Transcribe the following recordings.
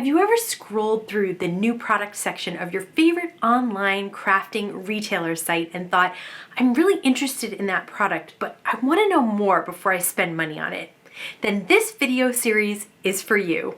Have you ever scrolled through the new product section of your favorite online crafting retailer site and thought, I'm really interested in that product, but I want to know more before I spend money on it? Then this video series is for you.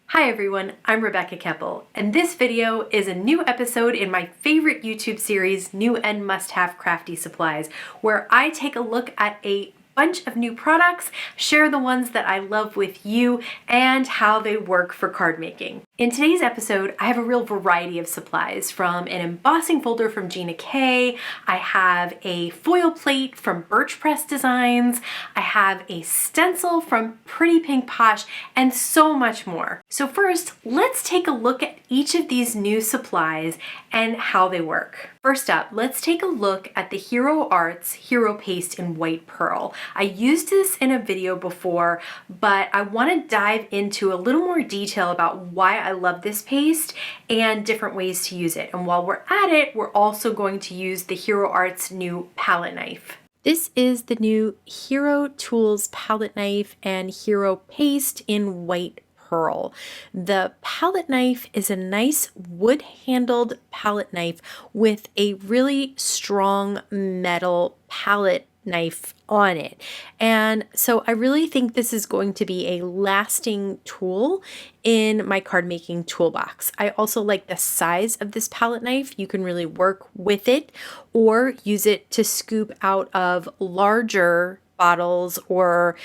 Hi everyone, I'm Rebecca Keppel, and this video is a new episode in my favorite YouTube series, New and Must-Have Crafty Supplies, where I take a look at a bunch of new products, share the ones that I love with you, and how they work for card making. In today's episode, I have a real variety of supplies, from an embossing folder from Gina K. I have a foil plate from Birch Press Designs. I have a stencil from Pretty Pink Posh, and so much more. So first, let's take a look at each of these new supplies and how they work. First up, let's take a look at the Hero Arts Hero Paste in White Pearl. I used this in a video before, but I want to dive into a little more detail about why I love this paste and different ways to use it. And while we're at it, we're also going to use the Hero Arts new palette knife. This is the new Hero Tools palette knife and Hero Paste in White Pearl. The palette knife is a nice wood-handled palette knife with a really strong metal palette knife on it. And so I really think this is going to be a lasting tool in my card making toolbox. I also like the size of this palette knife. You can really work with it or use it to scoop out of larger bottles or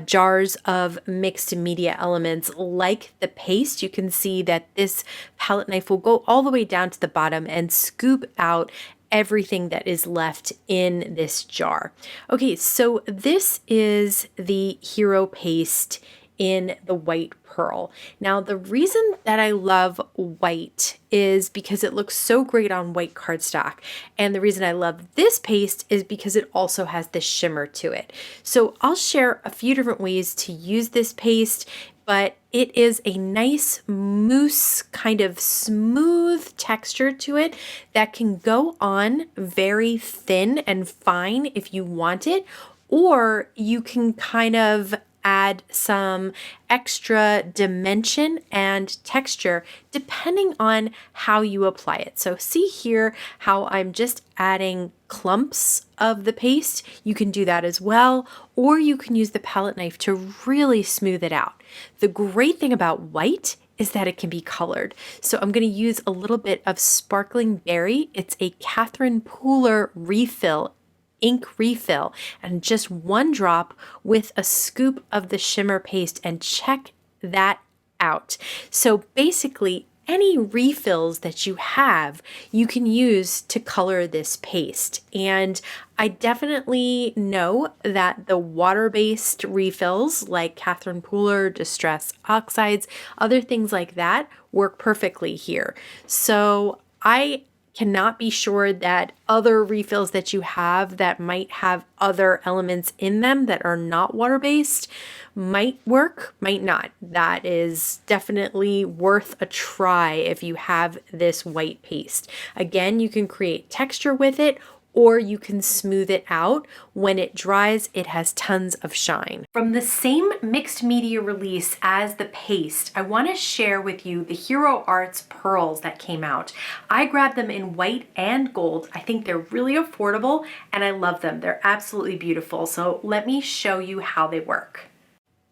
jars of mixed media elements like the paste. You can see that this palette knife will go all the way down to the bottom and scoop out everything that is left in this jar. Okay, so this is the Hero Paste in the White Pearl. Now, the reason that I love white is because it looks so great on white cardstock. And the reason I love this paste is because it also has this shimmer to it. So I'll share a few different ways to use this paste, but it is a nice mousse, kind of smooth texture to it that can go on very thin and fine if you want it, or you can kind of add some extra dimension and texture depending on how you apply it. So see here how I'm just adding clumps of the paste. You can do that as well, or you can use the palette knife to really smooth it out. The great thing about white is that it can be colored. So I'm going to use a little bit of Sparkling Berry. It's a Catherine Pooler refill, ink refill, and just one drop with a scoop of the shimmer paste, and check that out. So basically, any refills that you have, you can use to color this paste. And I definitely know that the water-based refills like Catherine Pooler, Distress Oxides, other things like that work perfectly here. So I cannot be sure that other refills that you have that might have other elements in them that are not water-based might work, might not. That is definitely worth a try if you have this white paste. Again, you can create texture with it, or you can smooth it out. When it dries, it has tons of shine. From the same mixed media release as the paste, I want to share with you the Hero Arts pearls that came out. I grabbed them in white and gold. I think they're really affordable and I love them. They're absolutely beautiful. So let me show you how they work.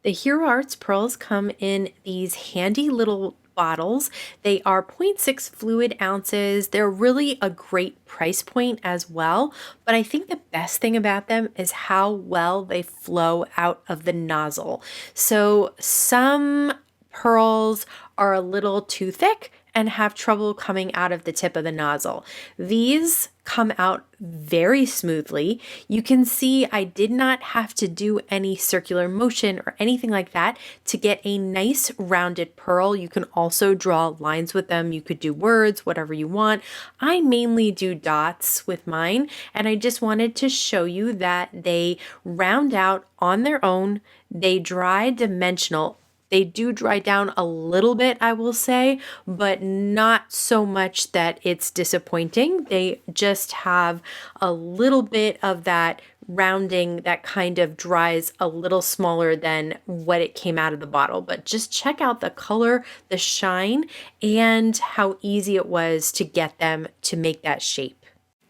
The Hero Arts pearls come in these handy little bottles. They are 0.6 fluid ounces. They're really a great price point as well, but I think the best thing about them is how well they flow out of the nozzle. So some pearls are a little too thick and have trouble coming out of the tip of the nozzle. These come out very smoothly. You can see I did not have to do any circular motion or anything like that to get a nice rounded pearl. You can also draw lines with them. You could do words, whatever you want. I mainly do dots with mine, and I just wanted to show you that they round out on their own. They dry dimensional. They do dry down a little bit, I will say, but not so much that it's disappointing. They just have a little bit of that rounding that kind of dries a little smaller than what it came out of the bottle. But just check out the color, the shine, and how easy it was to get them to make that shape.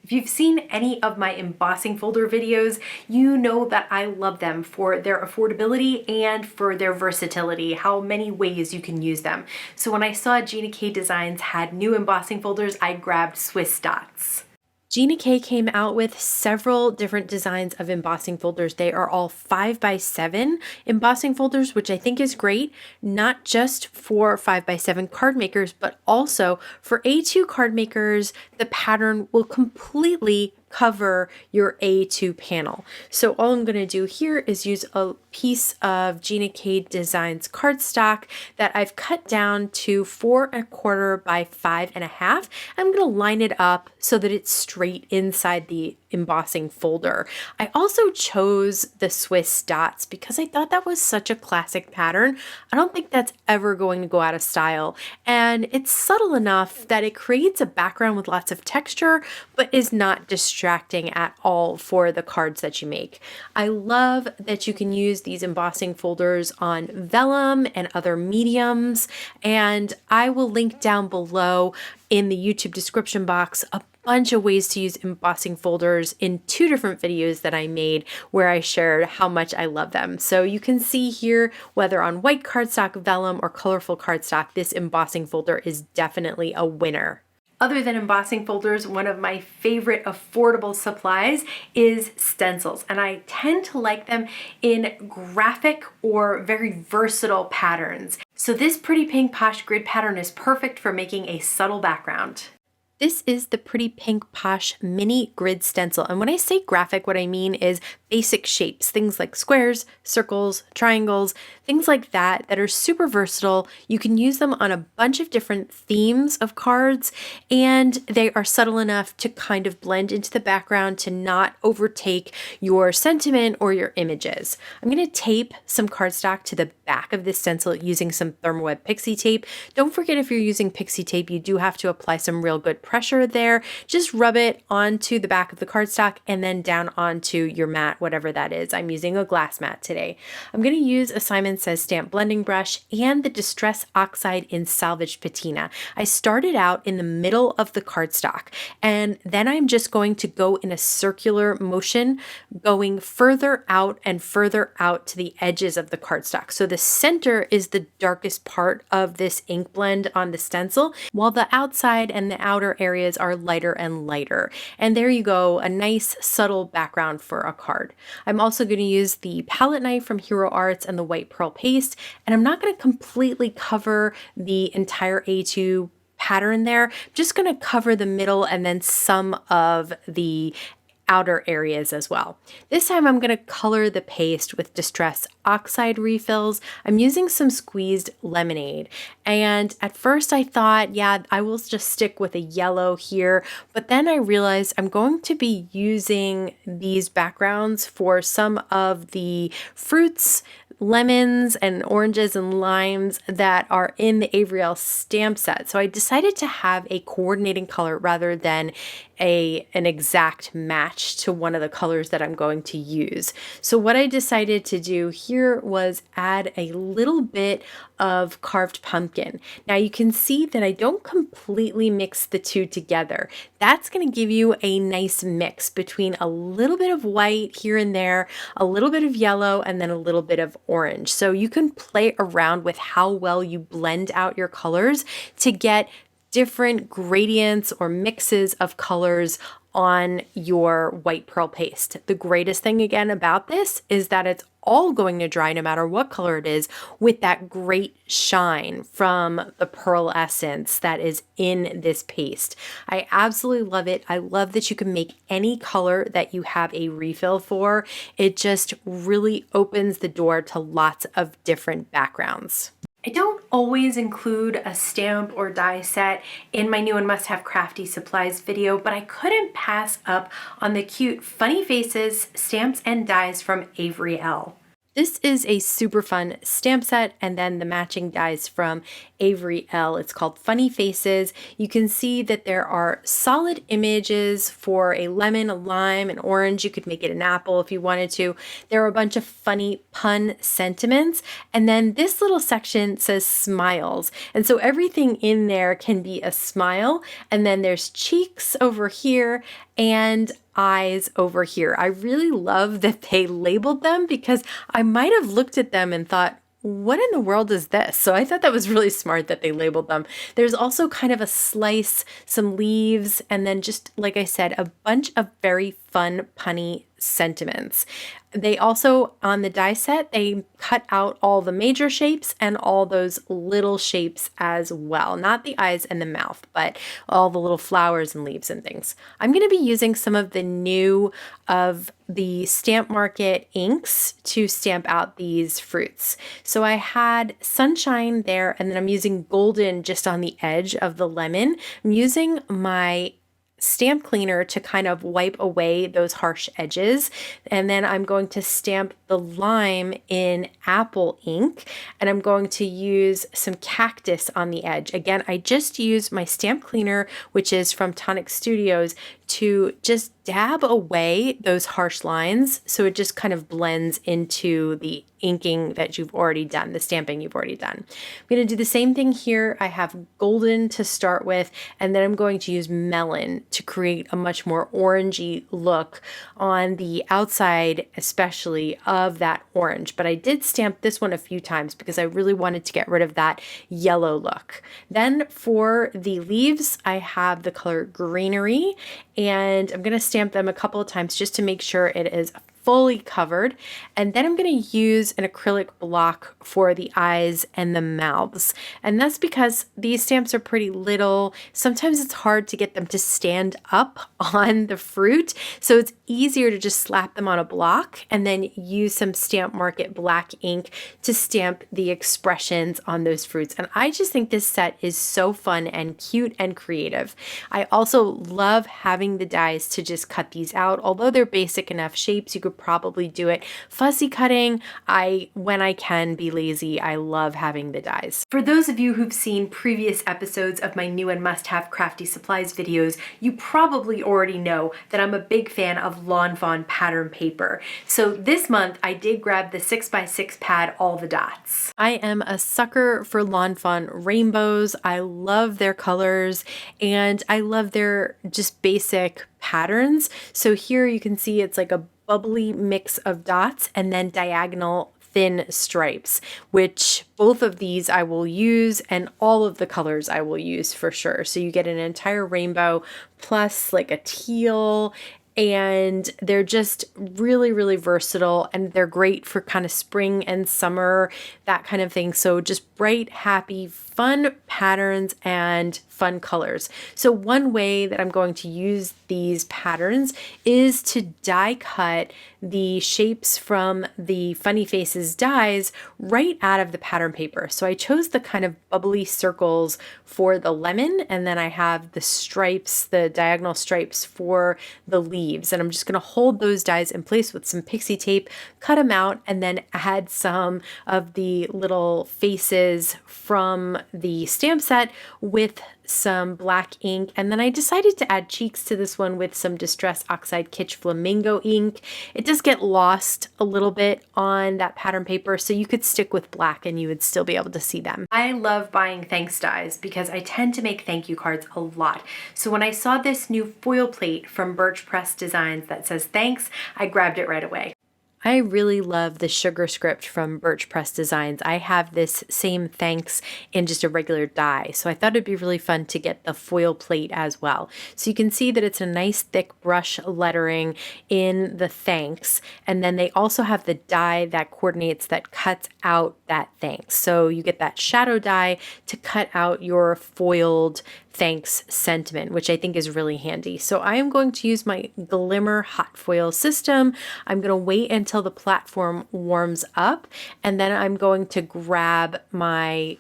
If you've seen any of my embossing folder videos, you know that I love them for their affordability and for their versatility, how many ways you can use them. So when I saw Gina K Designs had new embossing folders, I grabbed Swiss Dots. Gina K came out with several different designs of embossing folders. They are all 5x7 embossing folders, which I think is great, not just for 5x7 card makers, but also for A2 card makers. The pattern will completely cover your A2 panel. So all I'm going to do here is use a piece of Gina K Designs cardstock that I've cut down to 4¼ by 5½. I'm going to line it up so that it's straight inside the embossing folder. I also chose the Swiss Dots because I thought that was such a classic pattern. I don't think that's ever going to go out of style, and it's subtle enough that it creates a background with lots of texture but is not distracting at all for the cards that you make. I love that you can use these embossing folders on vellum and other mediums, and I will link down below in the YouTube description box a bunch of ways to use embossing folders in 2 different videos that I made where I shared how much I love them. So you can see here, whether on white cardstock, vellum, or colorful cardstock, this embossing folder is definitely a winner. Other than embossing folders, one of my favorite affordable supplies is stencils, and I tend to like them in graphic or very versatile patterns. So this Pretty Pink Posh grid pattern is perfect for making a subtle background. This is the Pretty Pink Posh mini grid stencil. And when I say graphic, what I mean is basic shapes, things like squares, circles, triangles, things like that that are super versatile. You can use them on a bunch of different themes of cards, and they are subtle enough to kind of blend into the background to not overtake your sentiment or your images. I'm going to tape some cardstock to the back of this stencil using some Thermoweb pixie tape. Don't forget, if you're using pixie tape, you do have to apply some real good pressure there. Just rub it onto the back of the cardstock and then down onto your mat, whatever that is. I'm using a glass mat today. I'm going to use a Simon Says stamp blending brush and the Distress Oxide in Salvaged Patina. I started out in the middle of the cardstock, and then I'm just going to go in a circular motion, going further out and further out to the edges of the cardstock. So the center is the darkest part of this ink blend on the stencil, while the outside and the outer areas are lighter and lighter. And there you go, a nice subtle background for a card. I'm also going to use the palette knife from Hero Arts and the white pearl paste, and I'm not going to completely cover the entire A2 pattern there. I'm just going to cover the middle and then some of the outer areas as well. This time I'm going to color the paste with Distress Oxide refills. I'm using some squeezed lemonade, and at first I thought, yeah, I will just stick with a yellow here, but then I realized I'm going to be using these backgrounds for some of the fruits, lemons and oranges and limes that are in the Avery Elle stamp set. So I decided to have a coordinating color rather than an exact match to one of the colors that I'm going to use. So what I decided to do here was add a little bit of carved pumpkin. Now you can see that I don't completely mix the two together. That's going to give you a nice mix between a little bit of white here and there, a little bit of yellow, and then a little bit of orange. So you can play around with how well you blend out your colors to get different gradients or mixes of colors on your white pearl paste. The greatest thing again about this is that it's all going to dry no matter what color it is with that great shine from the pearl essence that is in this paste. I absolutely love it. I love that you can make any color that you have a refill for. It just really opens the door to lots of different backgrounds. I don't always include a stamp or die set in my new and must-have crafty supplies video, but I couldn't pass up on the cute Funny Faces stamps and dies from Avery Elle. This is a super fun stamp set, and then the matching dies from Avery, Elle. It's called Funny Faces. You can see that there are solid images for a lemon, a lime, an orange. You could make it an apple if you wanted to. There are a bunch of funny pun sentiments, and then this little section says smiles. And so everything in there can be a smile, and then there's cheeks over here and eyes over here. I really love that they labeled them because I might have looked at them and thought, what in the world is this? So I thought that was really smart that they labeled them. There's also kind of a slice, some leaves, and then just, like I said, a bunch of very fun, punny sentiments. They also, on the die set, they cut out all the major shapes and all those little shapes as well. Not the eyes and the mouth, but all the little flowers and leaves and things. I'm going to be using some of the new of the Stamp Market inks to stamp out these fruits. So I had Sunshine there, and then I'm using Golden just on the edge of the lemon. I'm using my stamp cleaner to kind of wipe away those harsh edges, and then I'm going to stamp the lime in apple ink, and I'm going to use some cactus on the edge. Again, I just use my stamp cleaner, which is from Tonic Studios, to just dab away those harsh lines so it just kind of blends into the inking that you've already done, the stamping you've already done. I'm going to do the same thing here. I have Golden to start with, and then I'm going to use Melon to create a much more orangey look on the outside, especially of that orange. But I did stamp this one a few times because I really wanted to get rid of that yellow look. Then for the leaves, I have the color Greenery, and I'm going to stamp them a couple of times just to make sure it is fully covered. And then I'm going to use an acrylic block for the eyes and the mouths. And that's because these stamps are pretty little. Sometimes it's hard to get them to stand up on the fruit. So it's easier to just slap them on a block and then use some Stamp Market black ink to stamp the expressions on those fruits. And I just think this set is so fun and cute and creative. I also love having the dies to just cut these out. Although they're basic enough shapes, you could probably do it fussy cutting. When I can be lazy, I love having the dies. For those of you who've seen previous episodes of my new and must-have crafty supplies videos, you probably already know that I'm a big fan of Lawn Fawn pattern paper. So this month I did grab the 6x6 pad All the Dots. I am a sucker for Lawn Fawn rainbows. I love their colors and I love their just basic patterns. So here you can see it's like a bubbly mix of dots and then diagonal thin stripes, which both of these I will use, and all of the colors I will use for sure. So you get an entire rainbow plus like a teal, and they're just really, really versatile, and they're great for kind of spring and summer, that kind of thing. So just bright, happy, fun patterns and fun colors. So one way that I'm going to use these patterns is to die cut the shapes from the Funny Faces dies right out of the pattern paper. So I chose the kind of bubbly circles for the lemon, and then I have the stripes, the diagonal stripes for the leaves. And I'm just going to hold those dies in place with some pixie tape, cut them out, and then add some of the little faces from the stamp set with some black ink. And then I decided to add cheeks to this one with some Distress Oxide Kitsch Flamingo ink. It does get lost a little bit on that pattern paper, so you could stick with black and you would still be able to see them. I love buying thanks dies because I tend to make thank you cards a lot. So when I saw this new foil plate from Birch Press Designs that says thanks, I grabbed it right away. I really love the sugar script from Birch Press Designs. I have this same thanks in just a regular die, so I thought it'd be really fun to get the foil plate as well. So you can see that it's a nice thick brush lettering in the thanks, and then they also have the die that coordinates, that cuts out that thanks. So you get that shadow die to cut out your foiled thanks sentiment, which I think is really handy. So I am going to use my Glimmer hot foil system. I'm going to wait until the platform warms up, and then I'm going to grab my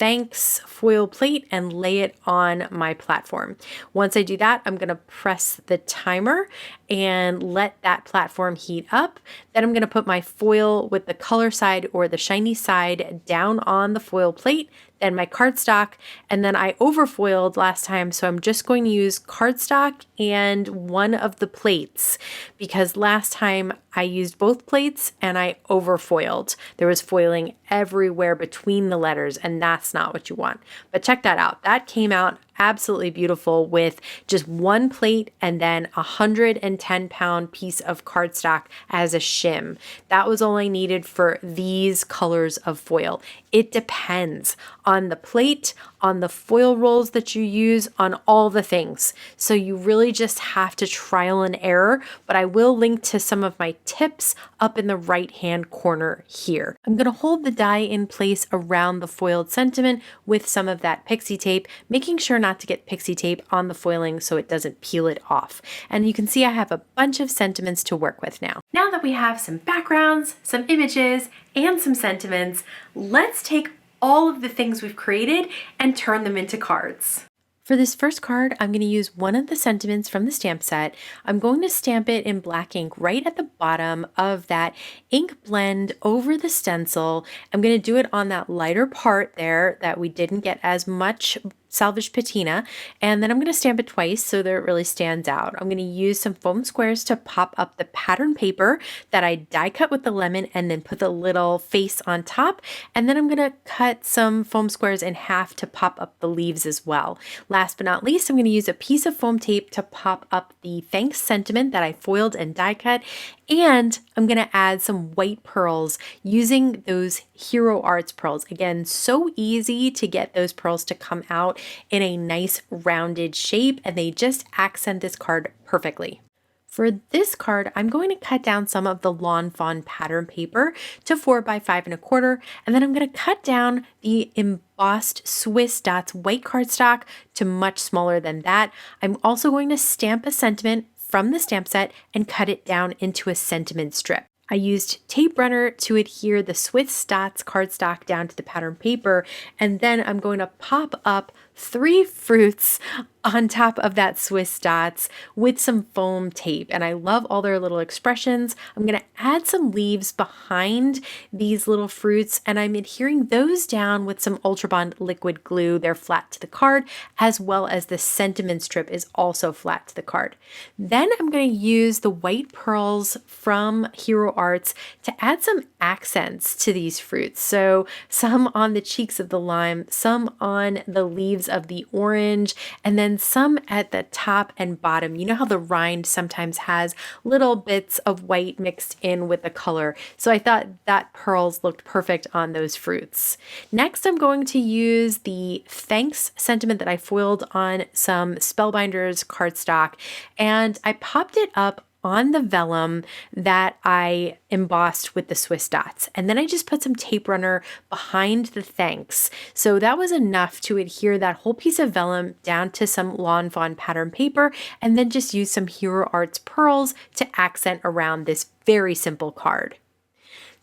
thanks foil plate and lay it on my platform. Once I do that, I'm going to press the timer, and let that platform heat up. Then I'm going to put my foil with the color side or the shiny side down on the foil plate, then my cardstock, and then I overfoiled last time, so I'm just going to use cardstock and one of the plates because last time I used both plates and I overfoiled. There was foiling everywhere between the letters, and that's not what you want. But check that out. That came out absolutely beautiful with just one plate and then a 110-pound piece of cardstock as a shim. That was all I needed for these colors of foil. It depends on the plate, on the foil rolls that you use, on all the things. So you really just have to trial and error, but I will link to some of my tips up in the right-hand corner here. I'm going to hold the die in place around the foiled sentiment with some of that pixie tape, making sure not to get pixie tape on the foiling so it doesn't peel it off. And you can see I have a bunch of sentiments to work with now. Now that we have some backgrounds, some images, and some sentiments, let's take all of the things we've created and turn them into cards. For this first card, I'm going to use one of the sentiments from the stamp set. I'm going to stamp it in black ink right at the bottom of that ink blend over the stencil. I'm going to do it on that lighter part there that we didn't get as much Salvaged Patina, and then I'm going to stamp it twice so that it really stands out. I'm going to use some foam squares to pop up the pattern paper that I die cut with the lemon and then put the little face on top, and then I'm going to cut some foam squares in half to pop up the leaves as well. Last but not least, I'm going to use a piece of foam tape to pop up the thanks sentiment that I foiled and die cut, and I'm going to add some white pearls using those Hero Arts pearls. Again, so easy to get those pearls to come out in a nice rounded shape, and they just accent this card perfectly. For this card, I'm going to cut down some of the Lawn Fawn pattern paper to 4 by 5 1/4, and then I'm going to cut down the embossed Swiss dots white cardstock to much smaller than that. I'm also going to stamp a sentiment from the stamp set and cut it down into a sentiment strip. I used tape runner to adhere the Swiss dots cardstock down to the pattern paper, and then I'm going to pop up 3 fruits on top of that Swiss dots with some foam tape. And I love all their little expressions. I'm going to add some leaves behind these little fruits, and I'm adhering those down with some Ultra Bond liquid glue. They're flat to the card, as well as the sentiment strip is also flat to the card. Then I'm going to use the white pearls from Hero Arts to add some accents to these fruits. So some on the cheeks of the lime, some on the leaves of the orange, and then some at the top and bottom. You know how the rind sometimes has little bits of white mixed in with the color. So I thought that pearls looked perfect on those fruits. Next, I'm going to use the thanks sentiment that I foiled on some Spellbinders cardstock, and I popped it up on the vellum that I embossed with the Swiss dots. And then I just put some tape runner behind the thanks. So that was enough to adhere that whole piece of vellum down to some Lawn Fawn pattern paper, and then just use some Hero Arts pearls to accent around this very simple card.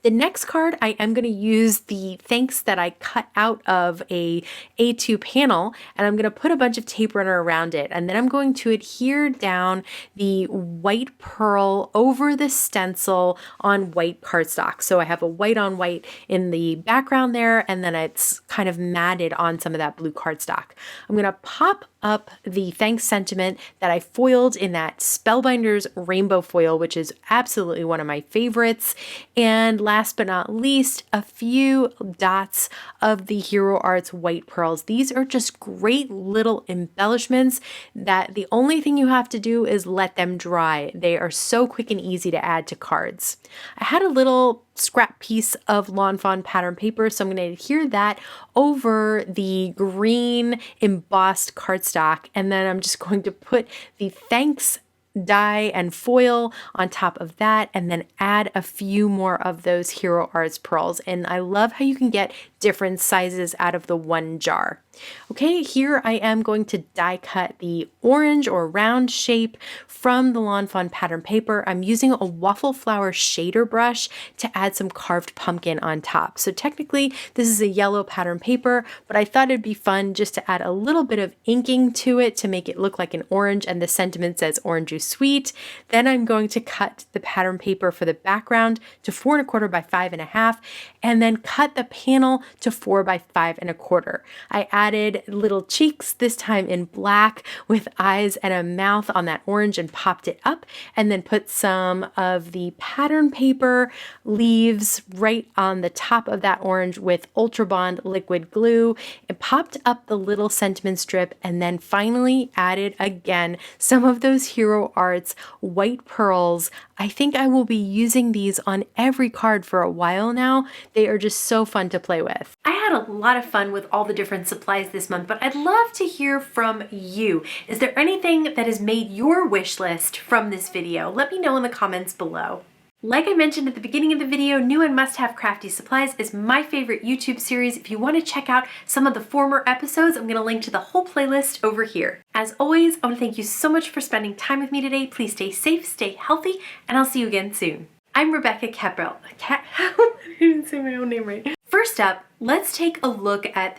The next card, I am going to use the thanks that I cut out of a A2 panel, and I'm going to put a bunch of tape runner around it, and then I'm going to adhere down the white pearl over the stencil on white cardstock. So I have a white on white in the background there, and then it's kind of matted on some of that blue cardstock. I'm going to pop up the thanks sentiment that I foiled in that Spellbinders rainbow foil, which is absolutely one of my favorites. And last but not least, a few dots of the Hero Arts white pearls. These are just great little embellishments that the only thing you have to do is let them dry. They are so quick and easy to add to cards. I had a little scrap piece of Lawn Fawn pattern paper, so I'm going to adhere that over the green embossed cardstock, and then I'm just going to put the thanks die and foil on top of that, and then add a few more of those Hero Arts pearls. And I love how you can get different sizes out of the one jar. Okay, here I am going to die cut the orange or round shape from the Lawn Fawn pattern paper. I'm using a waffle flower shader brush to add some carved pumpkin on top. So technically this is a yellow pattern paper, but I thought it'd be fun just to add a little bit of inking to it to make it look like an orange, and the sentiment says orange is sweet. Then I'm going to cut the pattern paper for the background to 4 1/4 by 5 1/2, and then cut the panel to 4 by 5 1/4. I added little cheeks, this time in black with eyes and a mouth on that orange, and popped it up, and then put some of the pattern paper leaves right on the top of that orange with Ultra Bond liquid glue, and popped up the little sentiment strip, and then finally added again some of those Hero Arts white pearls. I think I will be using these on every card for a while now. They are just so fun to play with. I had a lot of fun with all the different supplies this month, but I'd love to hear from you. Is there anything that has made your wish list from this video? Let me know in the comments below. Like I mentioned at the beginning of the video, New and Must Have Crafty Supplies is my favorite YouTube series. If you want to check out some of the former episodes, I'm going to link to the whole playlist over here. As always, I want to thank you so much for spending time with me today. Please stay safe, stay healthy, and I'll see you again soon. I'm Rebecca Keppel. I didn't say my own name right. First up, let's take a look at,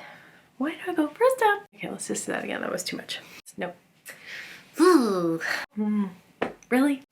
why do I go first up? Okay, let's just do that again. That was too much. No. Really?